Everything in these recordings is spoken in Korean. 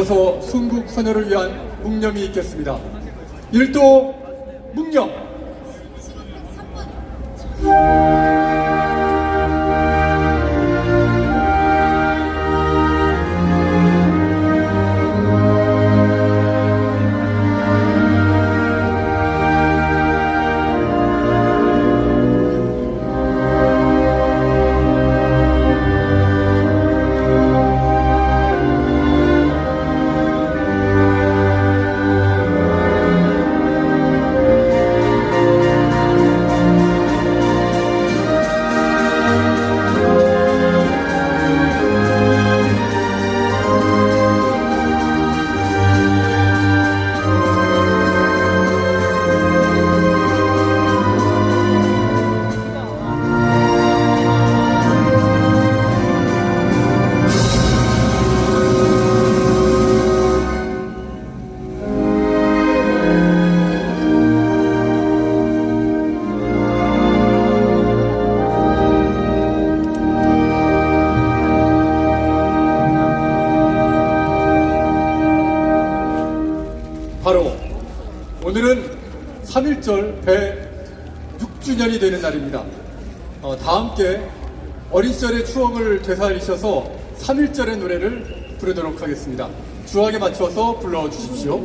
이어서 순국 선열을 위한 묵념이 있겠습니다. 일도 묵념. 바로 오늘은 3.1절 106주년이 되는 날입니다. 다 함께 어린 시절의 추억을 되살리셔서 3.1절의 노래를 부르도록 하겠습니다. 주악에 맞춰서 불러주십시오.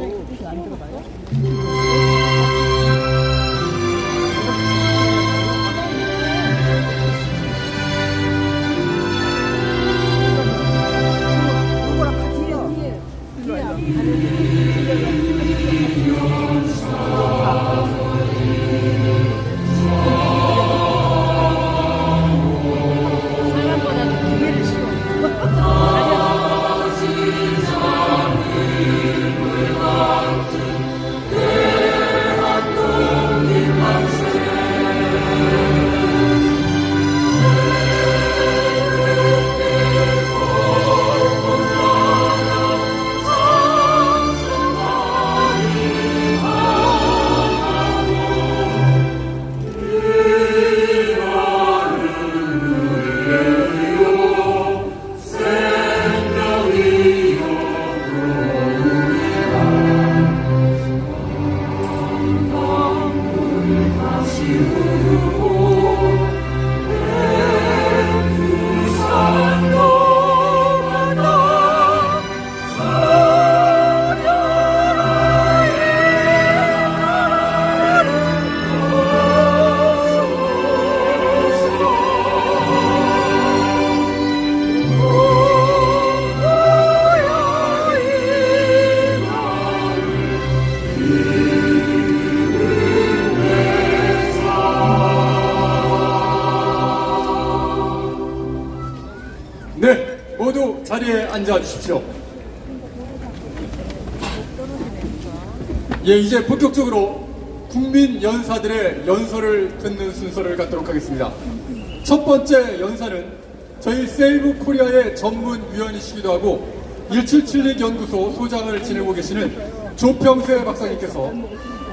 네, 모두 자리에 앉아 주십시오. 예, 이제 본격적으로 국민 연사들의 연설을 듣는 순서를 갖도록 하겠습니다. 첫 번째 연사는 저희 세이브 코리아의 전문 위원이시기도 하고 1776 연구소 소장을 지내고 계시는 조평세 박사님께서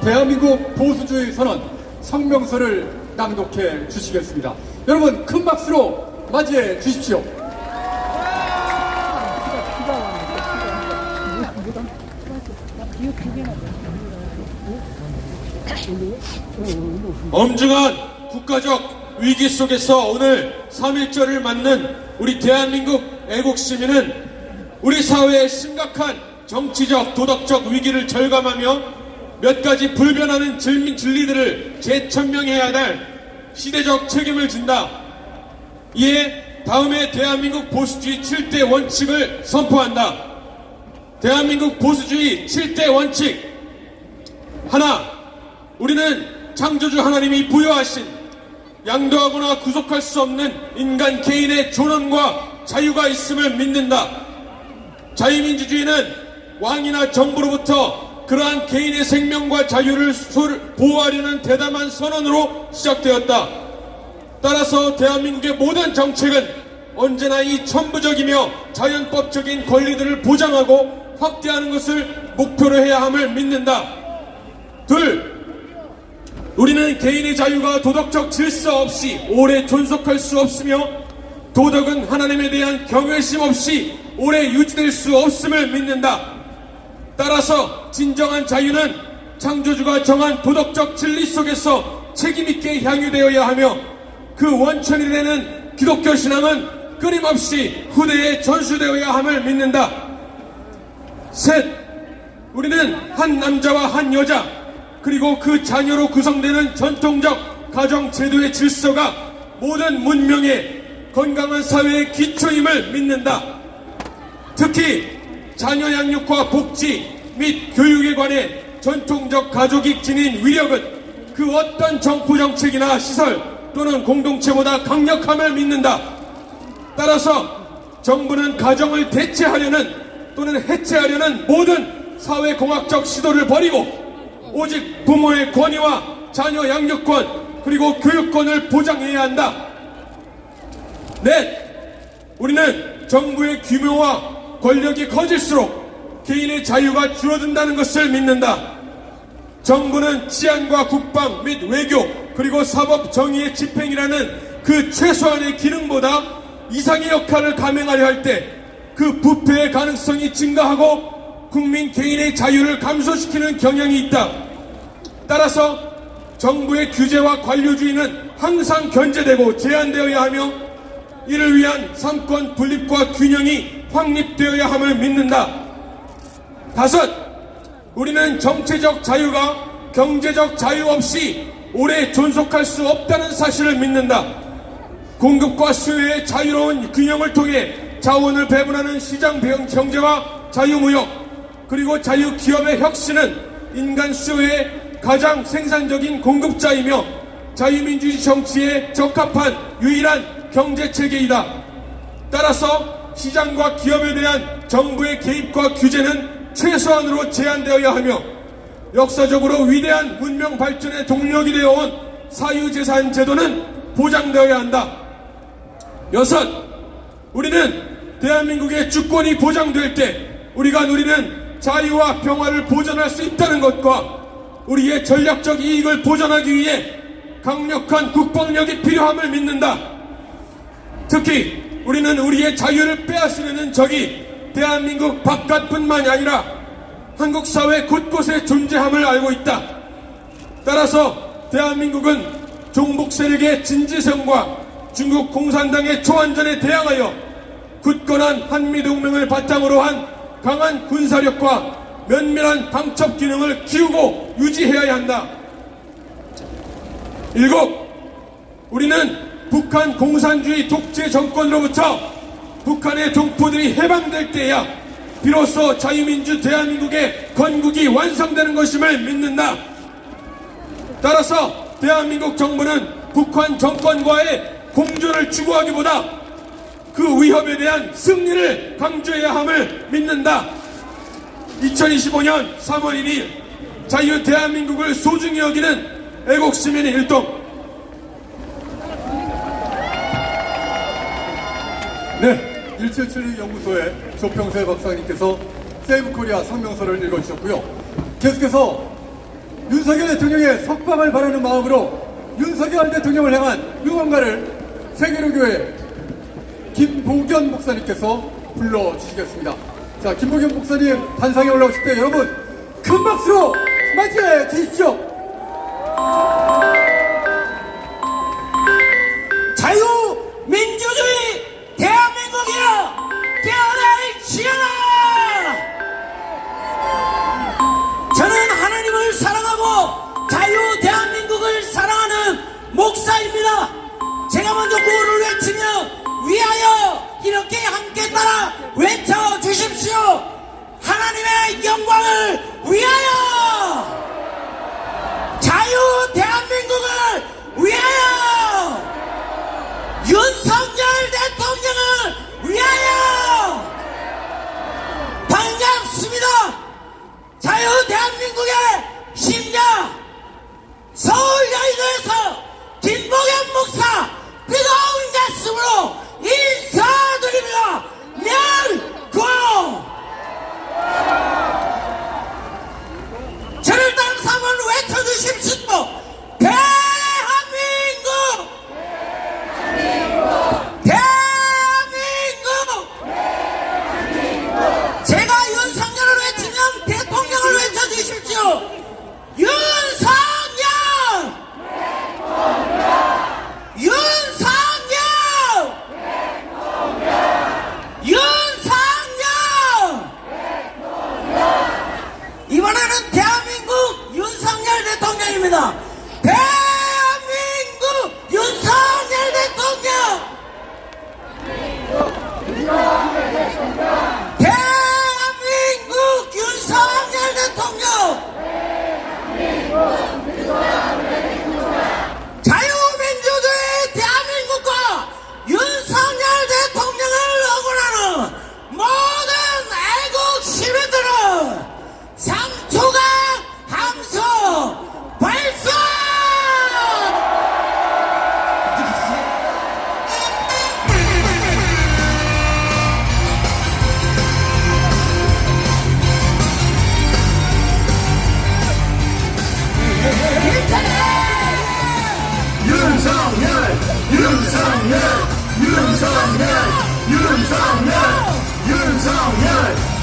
대한민국 보수주의 선언 성명서를 낭독해 주시겠습니다. 여러분 큰 박수로 맞이해 주십시오. 엄중한 국가적 위기 속에서 오늘 3.1절을 맞는 우리 대한민국 애국시민은 우리 사회의 심각한 정치적 도덕적 위기를 절감하며 몇 가지 불변하는 진리들을 재천명해야 할 시대적 책임을 진다. 이에 다음에 대한민국 보수주의 7대 원칙을 선포한다. 대한민국 보수주의 7대 원칙. 하나, 우리는 창조주 하나님이 부여하신 양도하거나 구속할 수 없는 인간 개인의 존엄과 자유가 있음을 믿는다. 자유민주주의는 왕이나 정부로부터 그러한 개인의 생명과 자유를 보호하려는 대담한 선언으로 시작되었다. 따라서 대한민국의 모든 정책은 언제나 이 천부적이며 자연법적인 권리들을 보장하고 확대하는 것을 목표로 해야 함을 믿는다. 둘, 우리는 개인의 자유가 도덕적 질서 없이 오래 존속할 수 없으며 도덕은 하나님에 대한 경외심 없이 오래 유지될 수 없음을 믿는다. 따라서 진정한 자유는 창조주가 정한 도덕적 진리 속에서 책임있게 향유되어야 하며 그 원천이 되는 기독교 신앙은 끊임없이 후대에 전수되어야 함을 믿는다. 셋, 우리는 한 남자와 한 여자 그리고 그 자녀로 구성되는 전통적 가정 제도의 질서가 모든 문명의 건강한 사회의 기초임을 믿는다. 특히 자녀 양육과 복지 및 교육에 관해 전통적 가족이 지닌 위력은 그 어떤 정부 정책이나 시설 또는 공동체보다 강력함을 믿는다. 따라서 정부는 가정을 대체하려는 또는 해체하려는 모든 사회공학적 시도를 버리고 오직 부모의 권위와 자녀 양육권 그리고 교육권을 보장해야 한다. 넷, 우리는 정부의 규모와 권력이 커질수록 개인의 자유가 줄어든다는 것을 믿는다. 정부는 치안과 국방 및 외교 그리고 사법 정의의 집행이라는 그 최소한의 기능보다 이상의 역할을 감행하려 할 때 그 부패의 가능성이 증가하고 국민 개인의 자유를 감소시키는 경향이 있다. 따라서 정부의 규제와 관료주의는 항상 견제되고 제한되어야 하며 이를 위한 삼권 분립과 균형이 확립되어야 함을 믿는다. 다섯, 우리는 정치적 자유가 경제적 자유 없이 오래 존속할 수 없다는 사실을 믿는다. 공급과 수요의 자유로운 균형을 통해 자원을 배분하는 시장 경제와 자유무역 그리고 자유기업의 혁신은 인간 수요의 가장 생산적인 공급자이며 자유민주주의 정치에 적합한 유일한 경제체계이다. 따라서 시장과 기업에 대한 정부의 개입과 규제는 최소한으로 제한되어야 하며 역사적으로 위대한 문명 발전의 동력이 되어온 사유재산 제도는 보장되어야 한다. 여섯, 우리는 대한민국의 주권이 보장될 때 우리가 누리는 자유와 평화를 보존할 수 있다는 것과 우리의 전략적 이익을 보존하기 위해 강력한 국방력이 필요함을 믿는다. 특히 우리는 우리의 자유를 빼앗으려는 적이 대한민국 바깥뿐만이 아니라 한국 사회 곳곳에 존재함을 알고 있다. 따라서 대한민국은 종북 세력의 진지성과 중국 공산당의 초안전에 대항하여 굳건한 한미동맹을 바탕으로 한 강한 군사력과 면밀한 방첩 기능을 키우고 유지해야 한다. 일곱, 우리는 북한 공산주의 독재 정권으로부터 북한의 동포들이 해방될 때야 비로소 자유민주 대한민국의 건국이 완성되는 것임을 믿는다. 따라서 대한민국 정부는 북한 정권과의 공존을 추구하기보다 그 위협에 대한 승리를 강조해야 함을 믿는다. 2025년 3월 1일 자유 대한민국을 소중히 여기는 애국시민의 일동. 네, 1776 연구소의 조평세 박사님께서 세이브 코리아 성명서를 읽어주셨고요. 계속해서 윤석열 대통령의 석방을 바라는 마음으로 윤석열 대통령을 향한 응원가를 세계로교회 김보겸 목사님께서 불러주시겠습니다. 자, 김보겸 목사님 단상에 올라오실 때 여러분 큰 박수로 맞이해 주십시오. 자유민주주의 대한민국이여 깨어날지어다. 저는 하나님을 사랑하고 자유 대한민국을 사랑하는 목사입니다. 제가 먼저 구호를 외치며 위하여 이렇게 함께 따라 외쳐주십시오. 하나님의 영광을 위하여, 자유 대한민국을 위하여, 윤석열 대통령을 위하여. 반갑습니다. 자유 대한민국의 심장 서울여의도에서 김보겸 목사 뜨거운 가슴으로 인사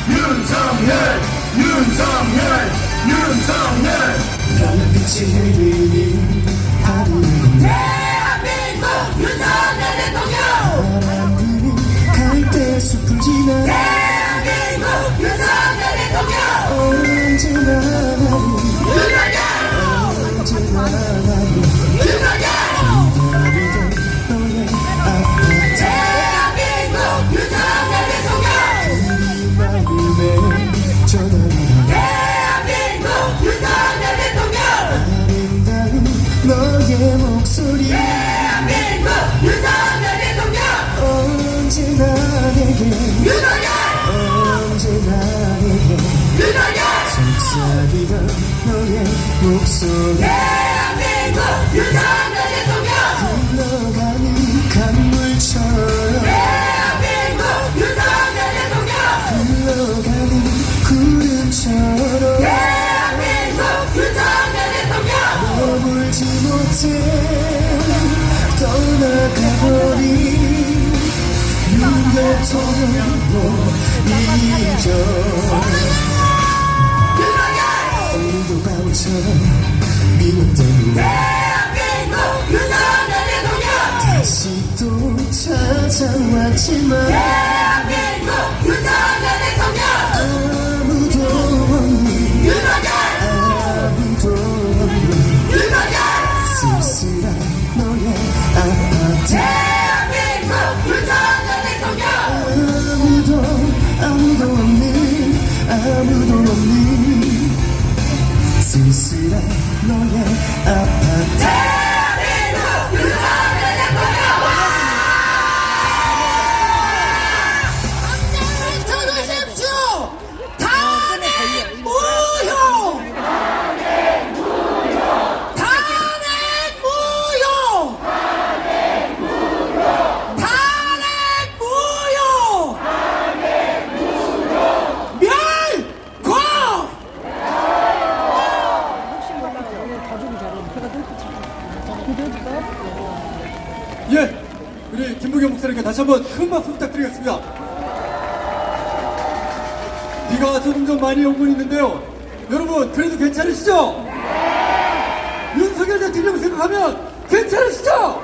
윤석열 윤석열 윤석열 별빛이 흐르는 하루는 대한민국 윤석열 대통령 바람들은 갈대 숲을 지나 대한민국 윤석열 대통령 언제나 나를 언제나 나를 기다리던 너의 아파트 대한민국 윤석열 대통령 마음에 전화를 대한민국 윤석열 대통령 아름다운 너의 목소리 대한민국 윤석열 대통령 언제나 내게 언제나 내게 속삭이던 너의 목소리 대한민국 윤석열 대통령 흘러가는 강물처럼 대한민국 윤석열 대통령 흘러가는 구름처럼 대한민국 윤석열 대통령 머물지 못해 떠나가버린 윤 대통령도 잊어 오늘도 바보처럼 미련 때문에 대한민국 윤석열 대통령 다시 또 찾아왔지만 대한민국 윤석열 대통령 아무도 없는 아무도 없는 쓸쓸한 너의 아파트 대한민국 윤석열 대통령 아무도 없는 쓸쓸한 너의 아파트 대한민국 윤석열 대통령 외쳐주십시오 탄핵 무효 탄핵 무효 탄핵 무효 멸공 예, 우리 김부겸 목사님께 다시 한번 큰 박수 부탁드리겠습니다. 비가 조금 좀 많이 오고 있는데요. 여러분, 그래도 괜찮으시죠? 윤석열 대통령 생각하면 괜찮으시죠?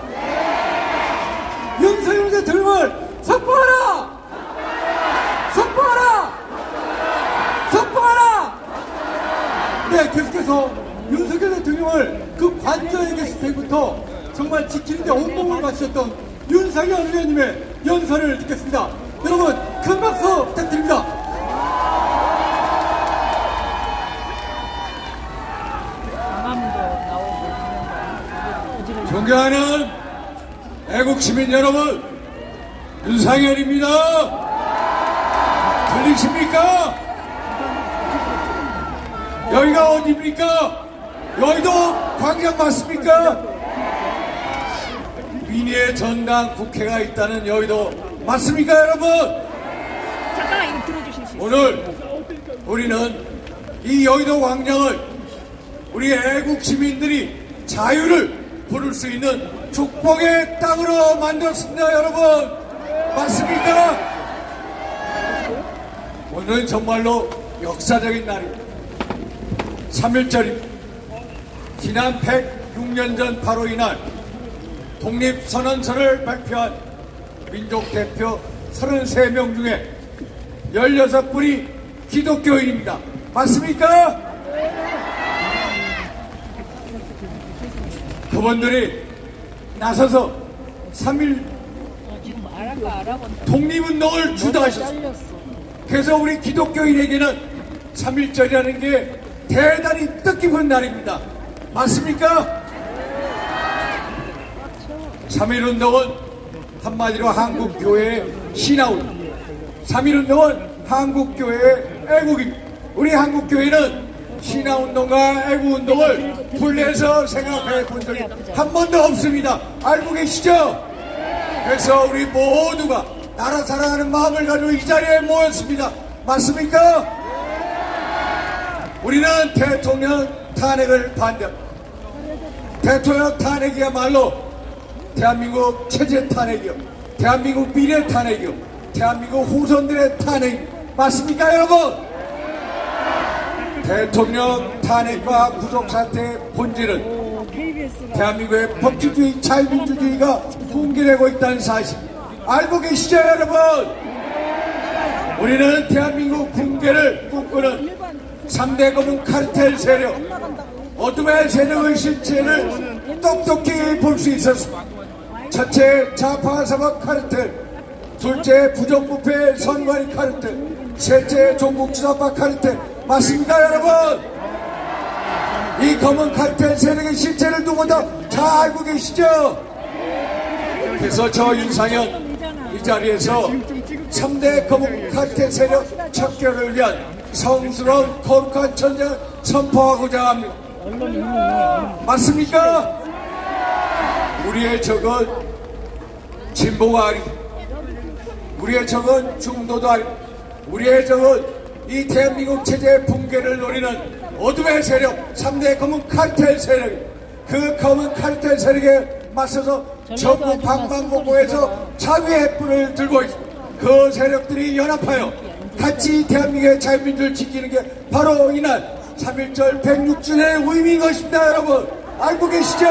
윤석열 대통령을 석방하라! 석방하라! 석방하라! 네, 계속해서 윤석열 대통령을 그 관저에 계실 때부터 정말 지키는데 온몸을 바치셨던 윤상현 의원님의 연설을 듣겠습니다. 여러분, 큰 박수 부탁드립니다. 존경하는 애국 시민 여러분, 윤상현입니다. 들리십니까? 여기가 어디입니까? 여의도 광장 맞습니까? 민의의 전당 국회가 있다는 여의도 맞습니까, 여러분? 잠깐만 이거 들어주실 수 있어요? 오늘 우리는 이 여의도 광장을 우리 애국 시민들이 자유를 부를 수 있는 축복의 땅으로 만들었습니다, 여러분. 맞습니까? 오늘은 정말로 역사적인 날입니다. 3.1절입니다. 지난 106년 전 바로 이날 독립선언서를 발표한 민족 대표 33명 중에 16분이 기독교인입니다. 맞습니까? 그분들이 나서서 3.1 지금 말할까 알아본다. 독립운동을 주도하셨습니다. 그래서 우리 기독교인에게는 3.1절이라는 게 대단히 뜻깊은 날입니다. 맞습니까? 3.1운동은 한마디로 한국교회의 신화운, 3.1운동은 한국교회의 애국입니다. 우리 한국교회는 신화운동과 애국운동을 분리해서 생각해 본 적이 한 번도 없습니다. 알고 계시죠? 그래서 우리 모두가 나라 사랑하는 마음을 가지고 이 자리에 모였습니다. 맞습니까? 우리는 대통령 탄핵을 반대합니다. 대통령 탄핵이야말로 대한민국 체제 탄핵이요, 대한민국 미래 탄핵이요, 대한민국 후손들의 탄핵. 맞습니까 여러분? 대통령 탄핵과 구속사태의 본질은 대한민국의 법치주의 자유민주주의가 붕괴되고 있다는 사실 알고 계시죠 여러분? 우리는 대한민국 붕괴를 꿈꾸는 3대 검은 카르텔 세력 어둠의 세력의 실체를 똑똑히 볼 수 있었습니다. 첫째 좌파 사법 카르텔, 둘째 부정부패 선관위 카르텔, 셋째 종북주사파 카르텔 맞습니까 여러분? 이 검은 카르텔 세력의 실체를 누구보다 잘 알고 계시죠? 그래서 저 윤상현 이 자리에서 3대 검은 카르텔 세력 척결을 위한 성스러운 거룩한 전쟁을 선포하고자 합니다. 맞습니까? 우리의 적은 진보가 아닙니다. 우리의 적은 중도도 아닙니다. 우리의 적은 이 대한민국 체제의 붕괴를 노리는 어둠의 세력 3대 검은 카르텔 세력 그 검은 카르텔 세력에 맞서서 전국 방방곡곡에서 자유의 횃불을 들고 있습니다. 그 세력들이 연합하여 같이 대한민국의 자유민주를 지키는 게 바로 이날 3.1절 106주년의 의미인 것입니다. 여러분 알고 계시죠?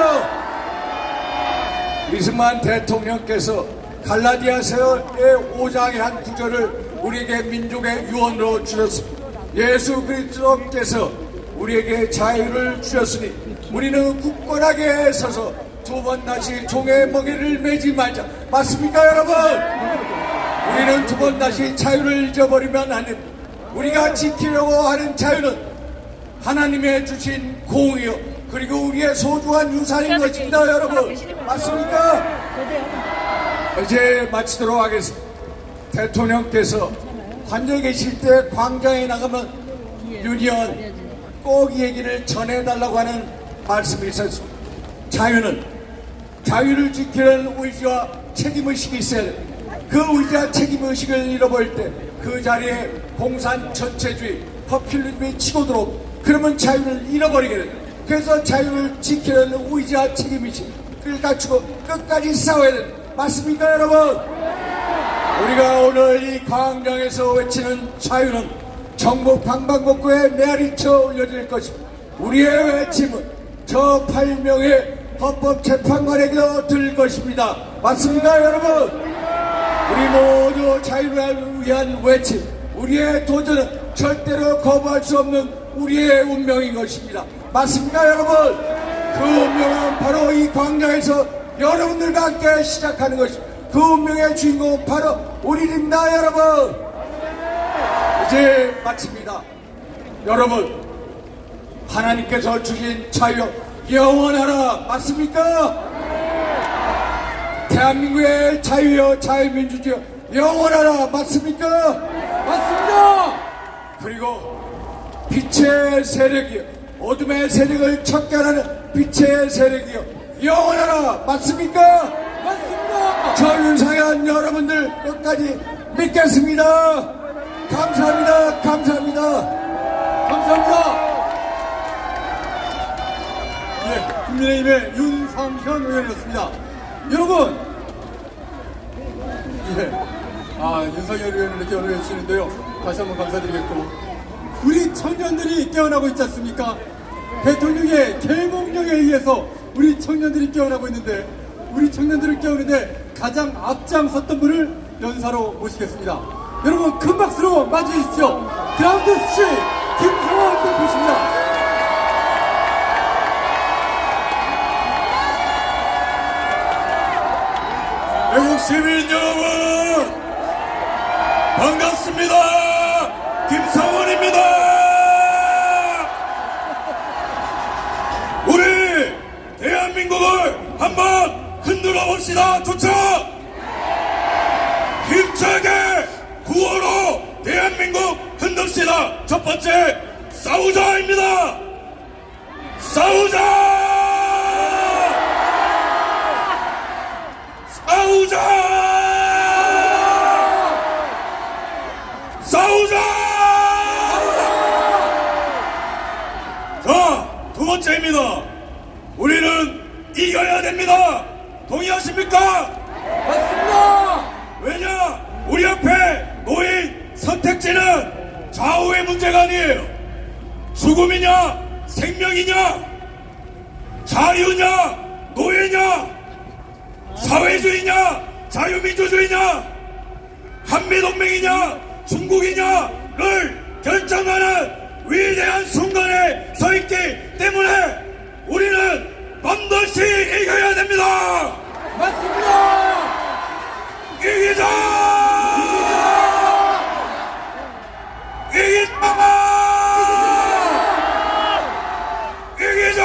이승만 대통령께서 갈라디아서의 5장의 한 구절을 우리에게 민족의 유언으로 주셨습니다. 예수 그리스도께서 우리에게 자유를 주셨으니 우리는 굳건하게 서서 두 번 다시 종의 멍에를 매지 말자. 맞습니까 여러분? 우리는 두 번 다시 자유를 잊어버리면 안 됩니다. 우리가 지키려고 하는 자유는 하나님의 주신 공이요 그리고 우리의 소중한 유산인 것입니다 여러분. 맞습니까? 이제 마치도록 하겠습니다. 대통령께서 관저에 계실 때 광장에 나가면 유니언 꼭 이 얘기를 전해달라고 하는 말씀이 있었습니다. 자유를 지키는 의지와 책임의식이 있어야 됩니다. 그 의지와 책임의식을 잃어버릴 때 그 자리에 공산 전체주의 포퓰리즘이 치고 들어오고 그러면 자유를 잃어버리게 됩니다. 그래서 자유를 지키는 의지와 책임의식을 갖추고 끝까지 싸워야 됩니다. 맞습니까 여러분? 우리가 오늘 이 광장에서 외치는 자유는 전국 방방곡곡에 메아리쳐 올려질 것입니다. 우리의 외침은 저 8명의 헌법재판관에게도 들릴 것입니다. 맞습니까 여러분? 우리 모두 자유를 위한 외침 우리의 도전은 절대로 거부할 수 없는 우리의 운명인 것입니다. 맞습니까 여러분? 그 운명은 바로 이 광장에서 여러분들과 함께 시작하는 것입니다. 그 운명의 주인공은 바로 우리입니다 여러분. 이제 마칩니다. 여러분 하나님께서 주신 자유 영원하라. 맞습니까? 대한민국의 자유여 자유민주주의 영원하라. 맞습니까? 맞습니다. 그리고 빛의 세력이여 어둠의 세력을 척결하는 빛의 세력이여 영원하라. 맞습니까? 맞습니다. 저 윤상현 여러분들 끝까지 믿겠습니다. 감사합니다. 감사합니다. 감사합니다. 예, 국민의힘의 윤상현 의원이었습니다. 여러분, 윤상현 의원을 이렇게 오늘 해주시는데요. 다시 한번 감사드리겠고, 우리 청년들이 깨어나고 있지 않습니까? 대통령의 계몽령에 의해서 우리 청년들이 깨어나고 있는데, 우리 청년들을 깨우는데 가장 앞장섰던 분을 연사로 모시겠습니다. 여러분, 큰 박수로 맞이해주십시오. 그라운드 스치 김성원 대표십니다. 외국 시민 여러분 반갑습니다. 김성원입니다. 우리 대한민국을 한번 흔들어 봅시다. 투척 힘차게 구호로 대한민국 흔듭시다. 첫 번째 싸우자입니다. 싸우자. 싸우자! 싸우자! 자, 두 번째입니다. 우리는 이겨야 됩니다. 동의하십니까? 맞습니다. 왜냐? 우리 앞에 놓인 선택 선택지는 좌우의 문제가 아니에요. 죽음이냐 생명이냐, 자유냐 노예냐, 사회주의냐 자유민주주의냐, 한미동맹이냐 중국이냐를 결정하는 위대한 순간에 서 있기 때문에 우리는 반드시 이겨야 됩니다. 맞습니다. 이기자! 이기자! 이기자!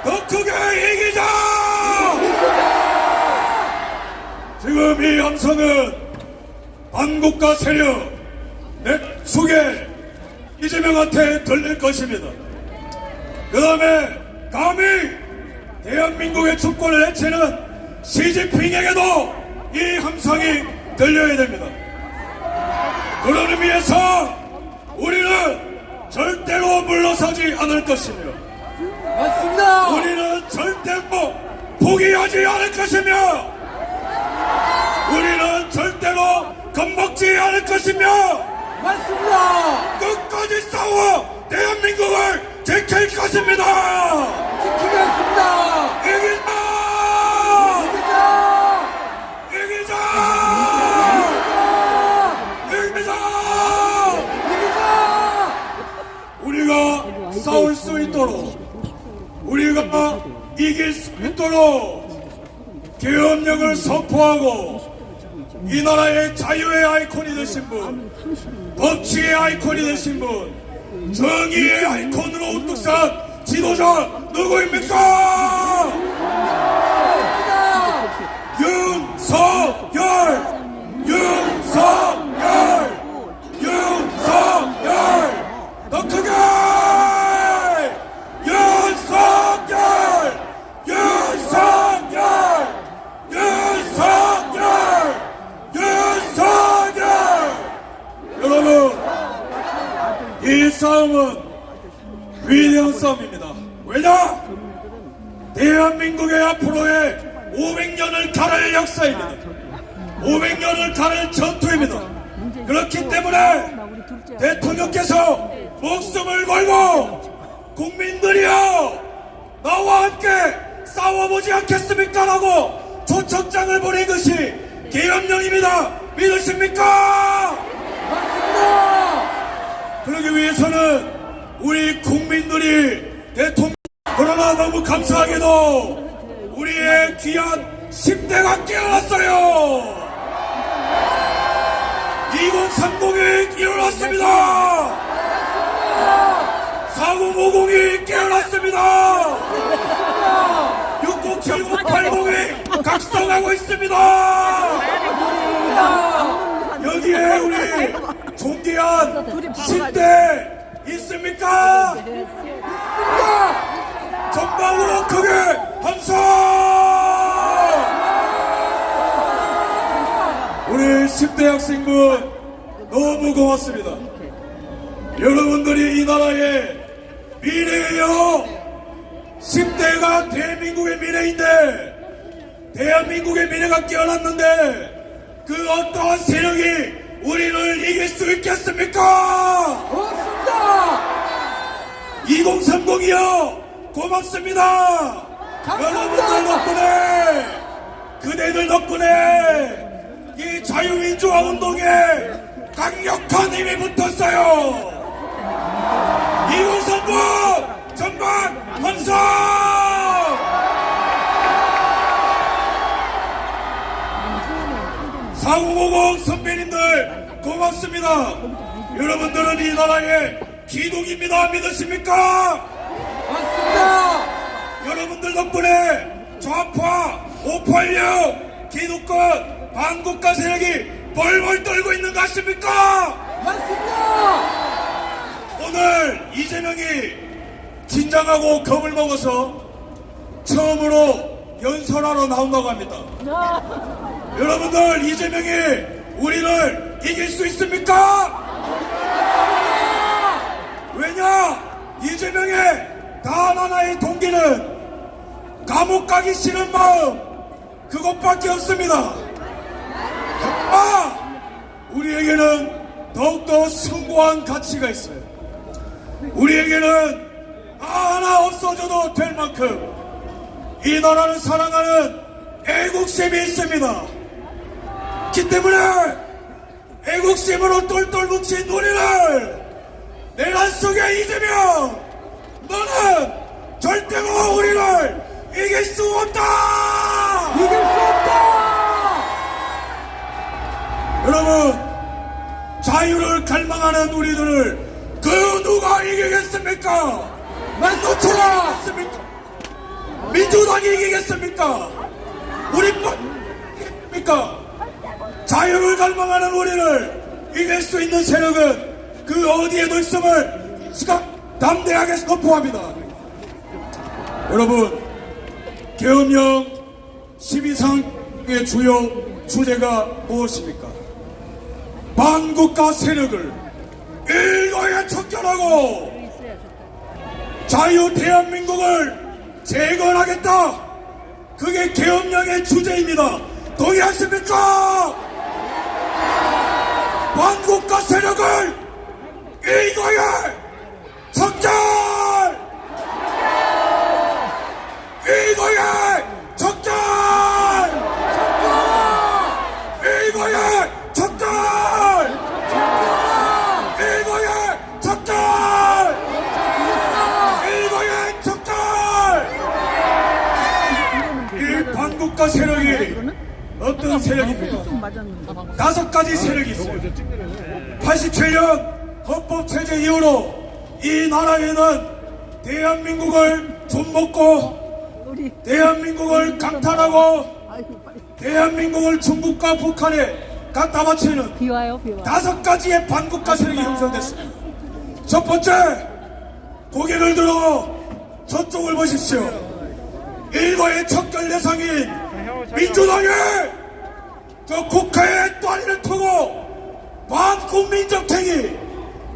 더 크게 이기자! 지금 이 함성은 반국가 세력 내 속에 이재명한테 들릴 것입니다. 그 다음에 감히 대한민국의 주권을 해치는 시진핑에게도 이 함성이 들려야 됩니다. 그런 의미에서 우리는 절대로 물러서지 않을 것이며 맞습니다. 우리는 절대로 포기하지 않을 것이며 우리는 절대로 겁먹지 않을 것이며 맞습니다. 끝까지 싸워 대한민국을 지킬 것입니다. 지키겠습니다. 이기자! 이기자! 이기자! 이기자! 우리가 싸울 수 있도록 우리가 이길 수 있도록 계엄령을 선포하고 이 나라의 자유의 아이콘이 되신 분, 법치의 아이콘이 되신 분, 정의의 아이콘으로 우뚝 선 지도자 누구입니까? 윤석열! 윤석열! 윤석열! 더 크게! 윤석열! 윤석열! 윤석열! 윤석열! 여러분, 이 싸움은 위대한 싸움입니다. 왜냐? 대한민국의 앞으로의 500년을 가를 역사입니다. 500년을 가를 전투입니다. 그렇기 때문에 대통령께서 목숨을 걸고 국민들이여 나와 함께 싸워보지 않겠습니까? 라고 초청장을 보낸 것이 계엄령입니다. 믿으십니까? 맞습니다. 그러기 위해서는 우리 국민들이 대통령 그러나 너무 감사하게도 우리의 귀한 10대가 깨어났어요. 2030이 일어났습니다. 4050이 깨어났습니다. 607980이 각성하고 있습니다. 여기에 우리 존귀한 10대 있습니까? 전방으로 크게 함성! 우리 10대 학생분 너무 고맙습니다. 여러분들이 이 나라의 미래예요. 10대가 대한민국의 미래인데 대한민국의 미래가 깨어났는데 그 어떠한 세력이 우리를 이길 수 있겠습니까? 없습니다. 2030이요 고맙습니다. 여러분들 덕분에 그대들 덕분에 이 자유민주화 운동에 강력한 힘이 붙었어요. 2030 전방 함성! 4050 선배님들 고맙습니다. 여러분들은 이 나라의 기둥입니다. 믿으십니까? 맞습니다. 여러분들 덕분에 좌파 586 기득권 반국가 세력이 벌벌 떨고 있는 것 같습니까? 맞습니다. 오늘 이재명이 긴장하고 겁을 먹어서 처음으로 연설하러 나온다고 합니다. 여러분들 이재명이 우리를 이길 수 있습니까? 왜냐? 이재명의 단 하나의 동기는 감옥 가기 싫은 마음 그것밖에 없습니다. 우리는 더욱더 숭고한 가치가 있어요. 우리에게는 하나 없어져도 될 만큼 이 나라를 사랑하는 애국심이 있습니다. 그 때문에 애국심으로 똘똘 뭉친 우리를 내란 속에 잊으면 너는 절대로 우리를 이길 수 없다! 이길 수 없다! 여러분, 자유를 갈망하는 우리들을 그 누가 이기겠습니까? 만노체가 이기겠습니까? 민주당이 이기겠습니까? 우리 이기겠습니까? 자유를 갈망하는 우리를 이길 수 있는 세력은 그 어디에도 있음을 시각 담대하게 선포합니다. 여러분, 계엄령 12상의 주요 주제가 무엇입니까? 반국가 세력을 일거에 척결하고 자유 대한민국을 재건하겠다. 그게 계엄령의 주제입니다. 동의하십니까? 반국가 세력을 일거에 척결! 일거에 척결! 일거에 척결! 일거에 척결! 일거에 척결! 이 반국가 세력이 어떤 세력입니까? 5가지 세력이 있어요. 87년 헌법체제 이후로 이 나라에는 대한민국을 좀먹고 대한민국을 강탈하고 대한민국을 중국과 북한에 갖다 바치는 비와요, 비와. 5가지의 반국가 세력이 형성됐습니다. 첫 번째, 고개를 들어 저쪽을 보십시오. 일거의 척결 대상인 민주당이 저 국회에 또아리를 트고 반국민적 행위,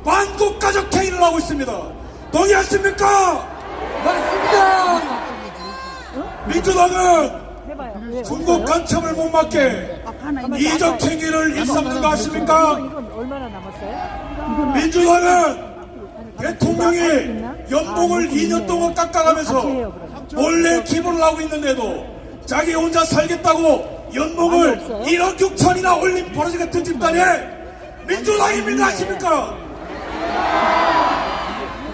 반국가적 행위를 하고 있습니다. 동의하십니까? 맞습니다! 민주당은 해봐요. 중국 간첩을 못 막게 이적 행위를 일삼는 거 아십니까? 이건 얼마나 남았어요? 민주당은 대통령이 연봉을 2년 동안 깎아가면서 몰래 기부를 하고 있는데도 자기 혼자 살겠다고 연봉을 1억 6천이나 올린 버러지 같은 집단이 민주당입니다. 아십니까?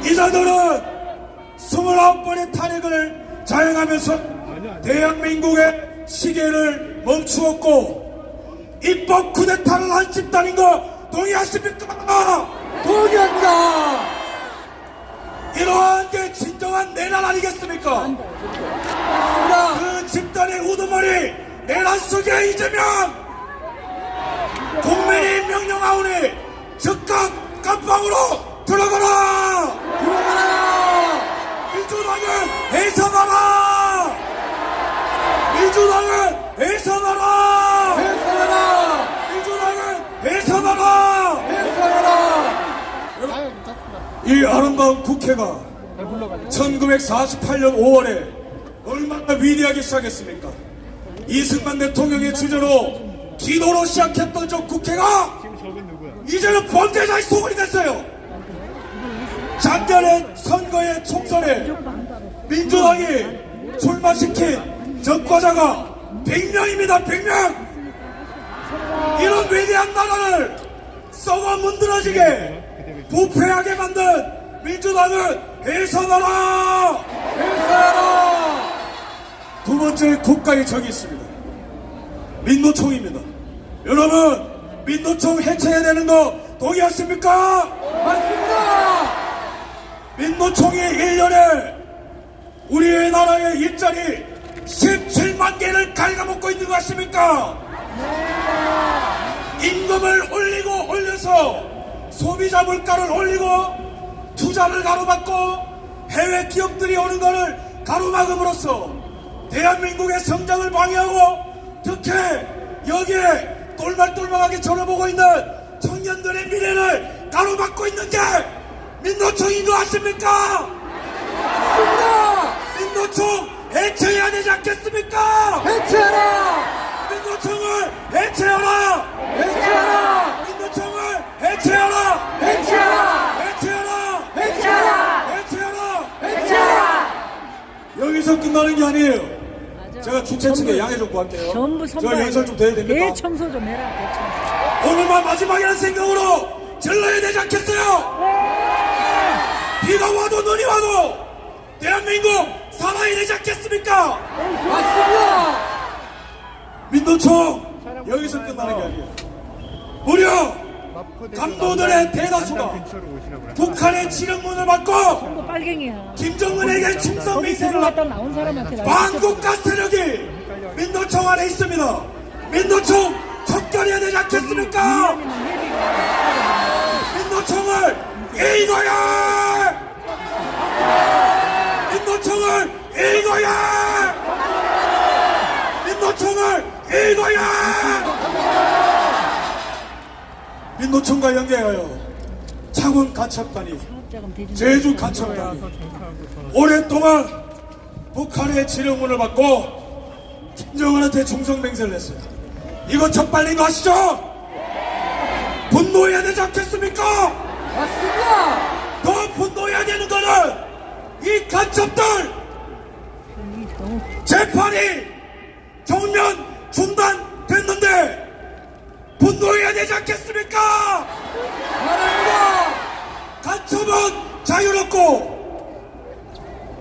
이자들은 29번의 탄핵을 자행하면서 대한민국의 시계를 멈추었고 입법 쿠데타를 한 집단인 거 동의하십니까? 동의합니다! 이러한 게 진정한 내란 아니겠습니까? 그 집단의 우두머리 내란 속에 잊으면 국민이 명령하오니 즉각 깜빵으로 들어가라! 들어가라! 민주당을 해산하라! 민주당을 해산하라! 해산하라! 민주당을 해산하라! 해산하라! 이 아름다운 국회가 1948년 5월에 얼마나 위대하게 시작했습니까? 이승만 대통령의 주재로 기도로 시작했던 저 국회가 이제는 범죄자의 소굴이 됐어요. 작년에 선거의 총선에 민주당이 출마시킨 적과자가 100명입니다. 100명. 이런 위대한 나라를 썩어 문드러지게 부패하게 만든 민주당은 해산하라! 해산하라! 두 번째 국가의 적이 있습니다. 민노총입니다. 여러분, 민노총 해체해야 되는 거 동의하십니까? 맞습니다! 민노총이 1년에 우리의 나라의 일자리 17만 개를 갉아먹고 있는 거 아십니까? 임금을 올려서 소비자 물가를 올리고 투자를 가로막고 해외 기업들이 오는 것을 가로막음으로써 대한민국의 성장을 방해하고 특히 여기에 똘망똘망하게 저러보고 있는 청년들의 미래를 가로막고 있는 게 민노총인 거 아십니까? 맞습니다! 민노총 해체해야 되지 않겠습니까? 해체하라! 민노총을 해체하라! 해체하라! 민노총을 하는 게 아니에요. 맞아. 제가 주최 측에 전부- 양해 좀 구할게요. 전부 저 선발. 연설 좀 돼야 됩니까? 대청소 좀 해라. 대청소. 오늘만 마지막이라는 생각으로 질러야 되지 않겠어요? 비가 와도 눈이 와도 대한민국 살아야 되지 않겠습니까? 맞습니다. 민노총 여기서 끝나는 게 아니에요. 무려 간부들의 대다수가 북한의 지령문을 받고 전부 빨갱이야. 김정은에게 충성 거기 맹세를 들어갔다 나온 사람한테 나 반국가 세력이 민노총 안에 있습니다. 민노총 척결해야 되지 않겠습니까? 민노총을 이거야! 민노총을 이거야! 민노총을 이거야! 민노총과 연계하여 창원 가첩단이 제주 가첩단이 오랫동안 북한의 지령문을 받고 김정은한테 충성맹세를 했어요. 이거 적발린 거 아시죠? 분노해야 되지 않겠습니까? 맞습니다. 더 분노해야 되는 거는 이 간첩들 재판이 정면 중단됐는데 분노해야 되지 않겠습니까? 말합니다. 간첩은 자유롭고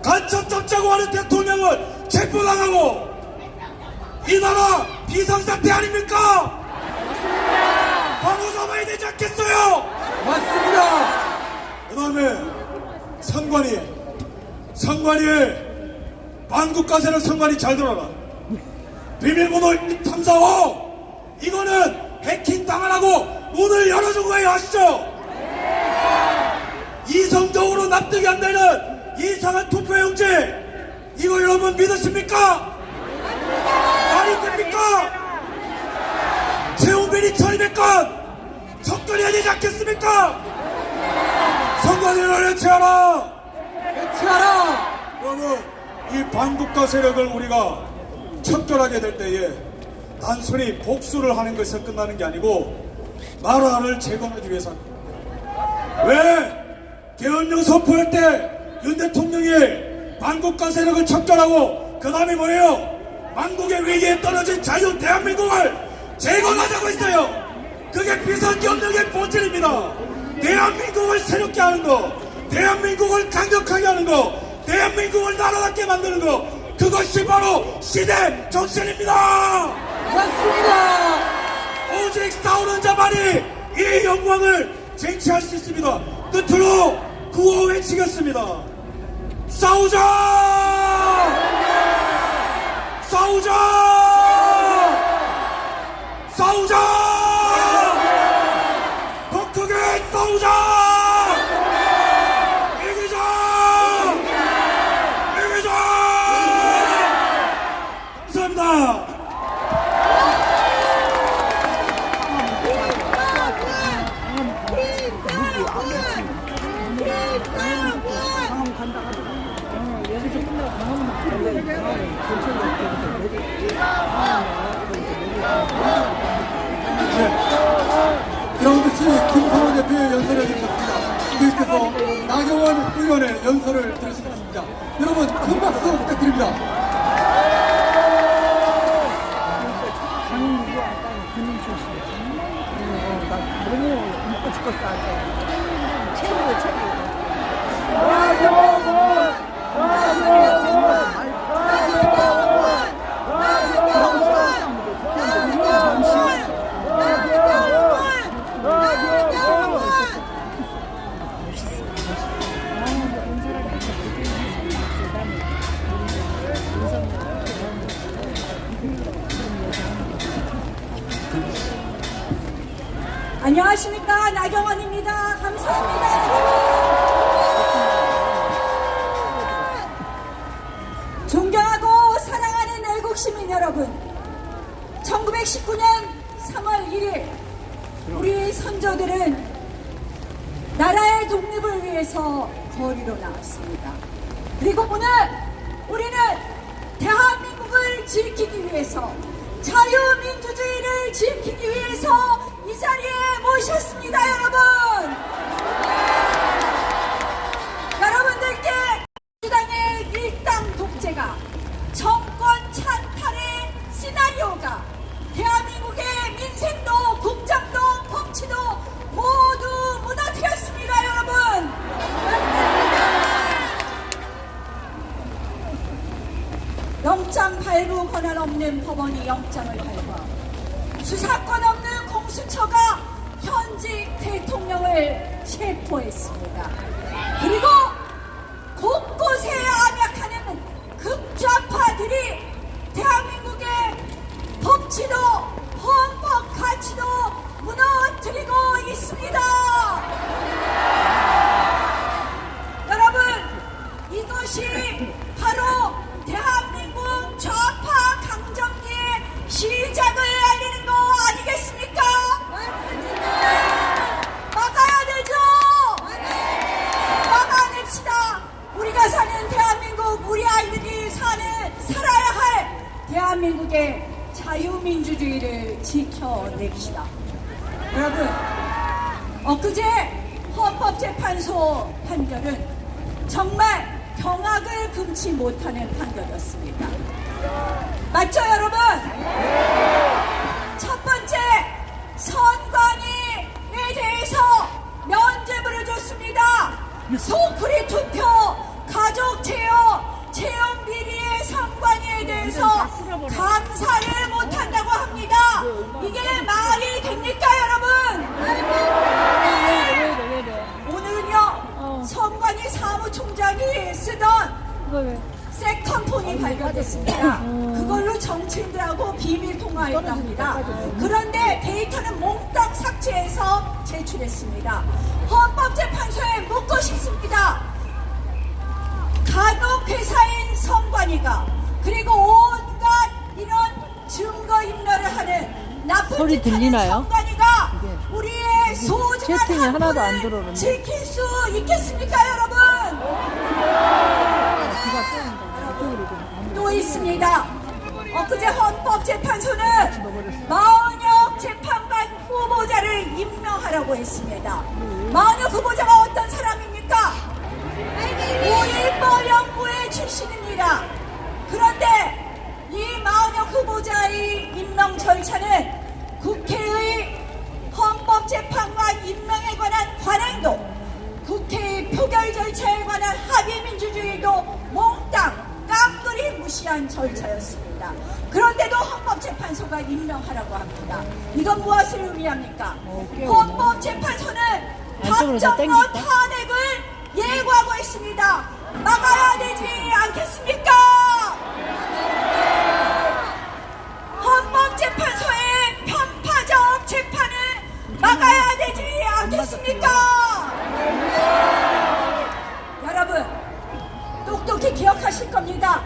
간첩 잡자고 하는 대통령은 체포당하고 이 나라 비상사태 아닙니까? 바로 잡아야 되지 않겠어요? 맞습니다. 그 다음에 상관이 반국가세력 상관이 잘 들어라. 비밀번호 134호 이거는 해킹 당하라고 문을 열어준 거예요. 아시죠? 이성적으로 납득이 안 되는 이상한 투표용지 이거 여러분 믿으십니까? 말이 됩니까? 최우빈이 처리됐건 척결해야 되지 않겠습니까? 선관위를 해체하라! 해체하라. 여러분 이 반국가 세력을 우리가 척결하게 될 때에 단순히 복수를 하는 것에서 끝나는 게 아니고 나라를 재건하기 위해서 왜 계엄령 선포할 때 윤 대통령이 반국가 세력을 척결하고 그 다음에 뭐예요? 만국의 위기에 떨어진 자유 대한민국을 재건하자고 했어요. 그게 비상경력의 본질입니다. 대한민국을 새롭게 하는 거, 대한민국을 강력하게 하는 거, 대한민국을 나라답게 만드는 거, 그것이 바로 시대 정신입니다. 맞습니다. 오직 싸우는 자만이 이 영광을 쟁취할 수 있습니다. 끝으로 구호 외치겠습니다. 싸우자! 싸우자! 싸우자! 더 크게 싸우자! 이기자! 이기자! 감사합니다. 여기서 끝나고 이런 것이 김성원 대표의 연설을 듣습니다. 이들께서 나경원 의원의 연설을 들으시겠습니다. 여러분 큰 박수 부탁드립니다. 강민구 아까 군인 출신. 나 너무 먹고 죽겠어. 최고. 안녕하십니까, 나경원입니다. 감사합니다. 존경하고 사랑하는 애국 시민 여러분, 1919년 3월 1일 우리 선조들은 나라의 독립을 위해서 거리로 나왔습니다. 그리고 오늘 우리는 대한민국을 지키기 위해서, 자유민주주의를 지키기 위해서 이 자리에 모셨습니다. 여러분, 여러분들께 민주당의 일당 독재가 법원이 영장을 발부하고 수사권 없는 공수처가 현직 대통령을 체포했습니다. 그리고 곳곳에 암약하는 극좌파들이 대한민국의 법치도 헌법 가치도 무너뜨리고 있습니다. 여러분, 이것이 바로 대한민국 좌파 강점기의 시작을 알리는 거 아니겠습니까? 막아야 되죠? 막아냅시다. 우리가 사는 대한민국, 우리 아이들이 살아야 할 대한민국의 자유민주주의를 지켜냅시다. 여러분, 엊그제 헌법재판소 판결은 정말 경악을 금치 못하는 판결이었습니다. 맞죠, 여러분? 첫 번째, 선관위에 대해서 면죄부를 줬습니다. 소쿠리 투표, 가족 채용 비리의 선관위에 대해서 감사를 못한다고 합니다. 이게 말이 됩니까, 여러분? 왜? 오늘은요, 선관위 사무총장이 쓰던 세컨폰이 발견됐습니다. 그걸로 정치인들하고 비밀 통화했답니다. 그런데 데이터는 몽땅 삭제해서 제출했습니다. 헌법재판소에 묻고 싶습니다. 간혹회사인 선관위가 그리고 온갖 이런 증거인멸을 하는 나쁜 소리 짓 하는 들리나요? 선관위가 우리의 소중한 채팅이 하나도 안 한풀을 들어오는데. 지킬 수 있겠습니까, 여러분? 또 있습니다. 엊그제 헌법재판소는 마은혁 재판관 후보자를 임명하라고 했습니다. 마은혁 후보자가 어떤 사람입니까? 5.18 연구회 출신입니다. 그런데 이 마은혁 후보자의 임명 절차는 국회의 헌법재판관 임명에 관한 관행도, 국회의 표결 절차에 관한 합의민주주의도 몽땅 깡그리 무시한 절차였습니다. 그런데도 헌법재판소가 임명하라고 합니다. 이건 무엇을 의미합니까? 헌법재판소는 박정호 탄핵을 예고하고 있습니다. 막아야 되지 않겠습니까? 헌법재판소의 편파적 재판을 막아야 되지 않겠습니까? 여러분, 똑똑히 기억하실 겁니다.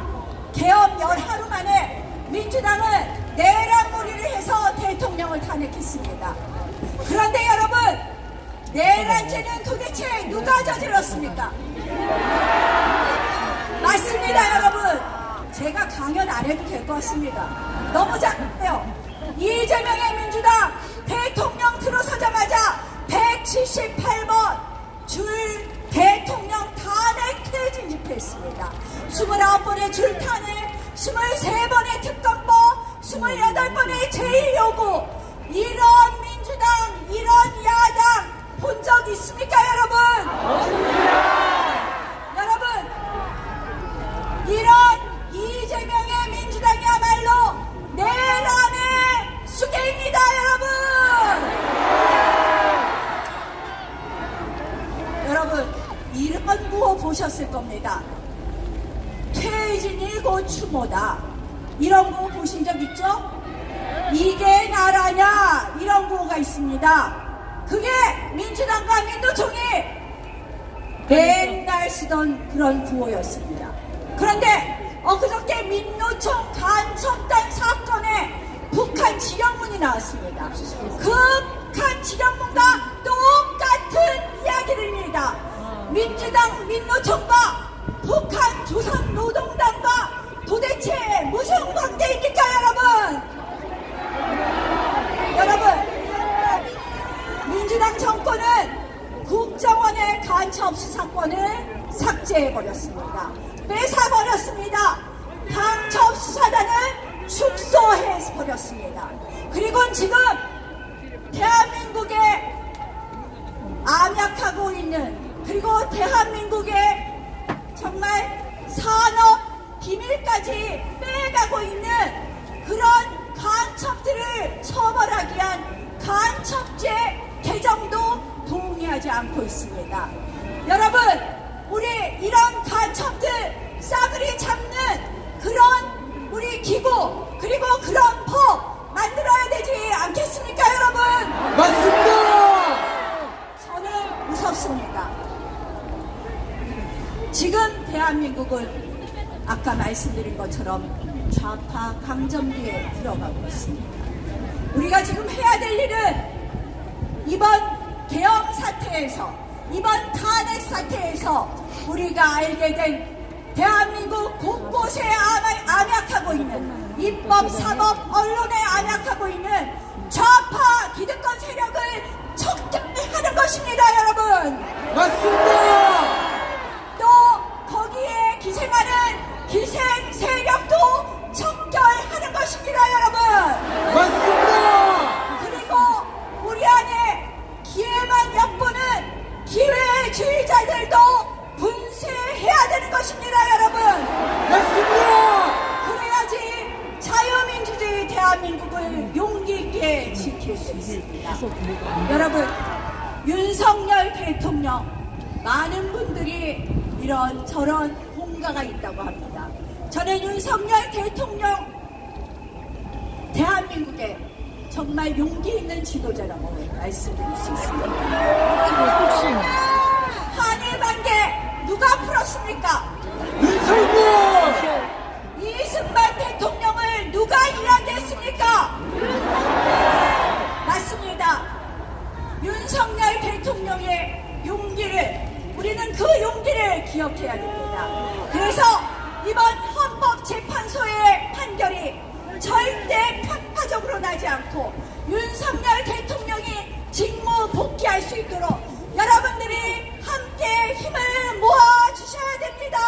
개엄 10하루 만에 민주당은 내란몰이를 해서 대통령을 탄핵했습니다. 그런데 여러분, 내란죄는 도대체 누가 저질렀습니까? 맞습니다, 여러분. 제가 강연 안 해도 될 것 같습니다. 너무 작네요. 이재명의 민주당 대통령 들어서자마자 178번 줄 대통령 탄핵에 진입했습니다. 29번의 줄 탄핵, 23번의 특검법, 28번의 제1요구. 이런 민주당, 이런 야당 본 적 있습니까, 여러분? 없습니다. 여러분, 이런 이재명의 민주당이야말로 내란의 수괴입니다, 여러분. 여러분, 이런 구호 보셨을 겁니다. 퇴진이 곧 추모다. 이런 구호 보신 적 있죠? 이게 나라냐? 이런 구호가 있습니다. 그게 민주당과 민노총이 맨날 쓰던 그런 구호였습니다. 그런데 엊그저께 민노총 간첩단 사건에 북한 지령문이 나왔습니다. 그 북한 지령문과 똑같은 이야기를 합니다. 민주당 민노총과 북한 조선노동당과 도대체 무슨 관계입니까, 여러분? 여러분, 민주당 정권은 국정원의 간첩 수사권을 삭제해버렸습니다. 뺏어버렸습니다. 간첩 수사단을 축소해버렸습니다. 그리고 지금 대한민국에 암약하고 있는, 그리고 대한민국의 정말 산업 비밀까지 빼가고 있는 그런 간첩죄 개정도 동의하지 않고 있습니다. 여러분, 우리 이런 간첩들 싸그리 잡는 그런 우리 기구 그리고 그런 법 만들어야 되지 않겠습니까, 여러분? 맞습니다. 저는 무섭습니다. 지금 대한민국은 아까 말씀드린 것처럼 좌파 강점기에 들어가고 있습니다. 우리가 지금 해야 될 일은 이번 계엄 사태에서, 이번 탄핵 사태에서 우리가 알게 된 대한민국 곳곳에 암약하고 있는 입법, 사법, 언론에 암약하고 있는 좌파 기득권 세력을 척결하는 것입니다, 여러분. 맞습니다. 또 거기에 기생하는 기생 세력도 척결하는 것입니다, 여러분. 맞습니다. 그리고 우리 안에 기회만 엿보는 기회주의자들도 분쇄해야 되는 것입니다, 여러분. 맞습니다. 그래야지 자유민주주의 대한민국을 용기 있게 지킬 수 있습니다. 여러분, 윤석열 대통령, 많은 분들이 이런 저런 공가가 있다고 합니다. 저는 윤석열 대통령, 대한민국의 정말 용기 있는 지도자라고 말씀드릴 수 있습니다. 한일 관계 누가 풀었습니까? 윤석열. 이승만 대통령을 누가 이야기했습니까? 맞습니다. 윤석열 대통령의 용기를, 우리는 그 용기를 기억해야 됩니다. 그래서 이번 헌법재판소의 판결이 절대 편파적으로 나지 않고 윤석열 대통령이 직무 복귀할 수 있도록 여러분들이 함께 힘을 모아주셔야 됩니다.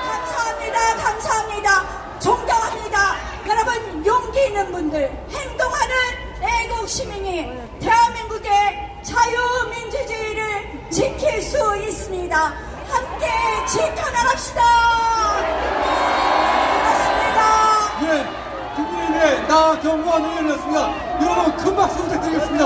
감사합니다. 감사합니다. 존경합니다. 여러분, 용기 있는 분들, 행동하는 애국 시민이 대한민국의 자유민주주의를 지킬 수 있습니다. 함께 지켜나갑시다. 고맙습니다. 예, 국민의힘의 나경원 의원이었습니다. 여러분 큰 박수 부탁드리겠습니다.